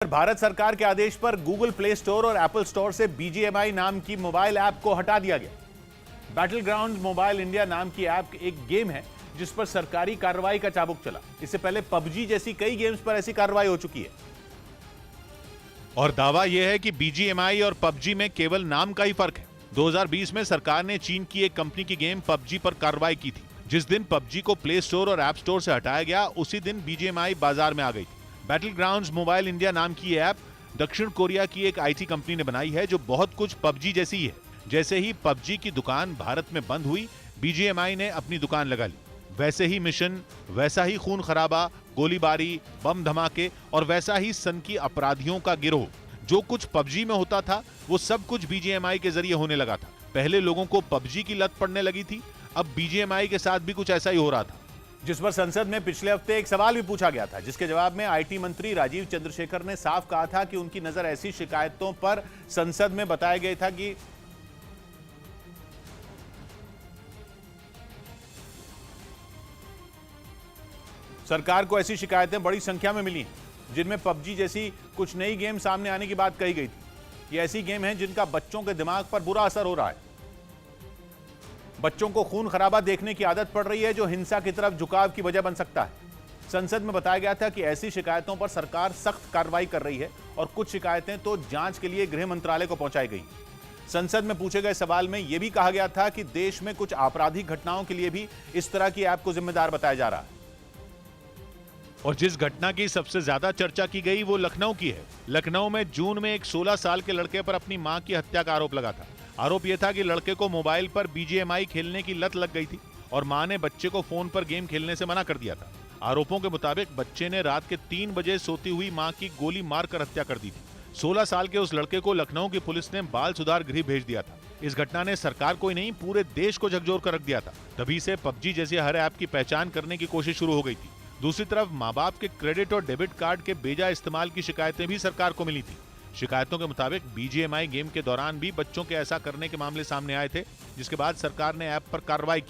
भारत सरकार के आदेश पर गूगल प्ले स्टोर और एप्पल स्टोर से बीजीएमआई नाम की मोबाइल ऐप को हटा दिया गया। बैटल ग्राउंड मोबाइल इंडिया नाम की ऐप एक गेम है जिस पर सरकारी कार्रवाई का चाबुक चला। इससे पहले पबजी जैसी कई गेम्स पर ऐसी कार्रवाई हो चुकी है। और दावा यह है कि बीजीएमआई और पबजी में केवल नाम का ही फर्क है। 2020 में सरकार ने चीन की एक कंपनी की गेम पबजी पर कार्रवाई की थी। जिस दिन पबजी को प्ले स्टोर और ऐप स्टोर से हटाया गया, उसी दिन बीजीएमआई बाजार में आ गई थी। बैटल ग्राउंड्स मोबाइल इंडिया नाम की ऐप दक्षिण कोरिया की एक आईटी कंपनी ने बनाई है जो बहुत कुछ पबजी जैसी ही है। जैसे ही पबजी की दुकान भारत में बंद हुई, बीजीएमआई ने अपनी दुकान लगा ली। वैसे ही मिशन, वैसा ही खून खराबा, गोलीबारी, बम धमाके और वैसा ही सनकी अपराधियों का गिरोह। जो कुछ पबजी में होता था वो सब कुछ बीजीएमआई के जरिए होने लगा था। पहले लोगों को पबजी की लत पड़ने लगी थी, अब बीजीएमआई के साथ भी कुछ ऐसा ही हो रहा था। जिस पर संसद में पिछले हफ्ते एक सवाल भी पूछा गया था, जिसके जवाब में आईटी मंत्री राजीव चंद्रशेखर ने साफ कहा था कि उनकी नजर ऐसी शिकायतों पर संसद में बताया गया था कि सरकार को ऐसी शिकायतें बड़ी संख्या में मिली हैं जिनमें पबजी जैसी कुछ नई गेम सामने आने की बात कही गई थी। ये ऐसी गेम है जिनका बच्चों के दिमाग पर बुरा असर हो रहा है। बच्चों को खून खराबा देखने की आदत पड़ रही है जो हिंसा की तरफ झुकाव की वजह बन सकता है। संसद में बताया गया था कि ऐसी शिकायतों पर सरकार सख्त कार्रवाई कर रही है और कुछ शिकायतें तो जांच के लिए गृह मंत्रालय को पहुंचाई गई। संसद में पूछे गए सवाल में यह भी कहा गया था कि देश में कुछ आपराधिक घटनाओं के लिए भी इस तरह की ऐप को जिम्मेदार बताया जा रहा है। और जिस घटना की सबसे ज्यादा चर्चा की गई वो लखनऊ की है। लखनऊ में जून में एक 16 साल के लड़के पर अपनी मां की हत्या का आरोप लगा था। आरोप यह था कि लड़के को मोबाइल पर बीजीएमआई खेलने की लत लग गई थी और मां ने बच्चे को फोन पर गेम खेलने से मना कर दिया था। आरोपों के मुताबिक बच्चे ने रात के 3 बजे सोती हुई मां की गोली मारकर हत्या कर दी थी। 16 साल के उस लड़के को लखनऊ की पुलिस ने बाल सुधार गृह भेज दिया था। इस घटना ने सरकार को ही नहीं, पूरे देश को झकझोर कर रख दिया था। तभी से पबजी जैसे हर ऐप की पहचान करने की कोशिश शुरू हो गई थी। दूसरी तरफ माँ बाप के क्रेडिट और डेबिट कार्ड के बेजा इस्तेमाल की शिकायतें भी सरकार को मिली थी। शिकायतों के मुताबिक बीजीएमआई गेम के दौरान भी बच्चों के ऐसा करने के मामले सामने आए थे, जिसके बाद सरकार ने ऐप पर कार्रवाई की।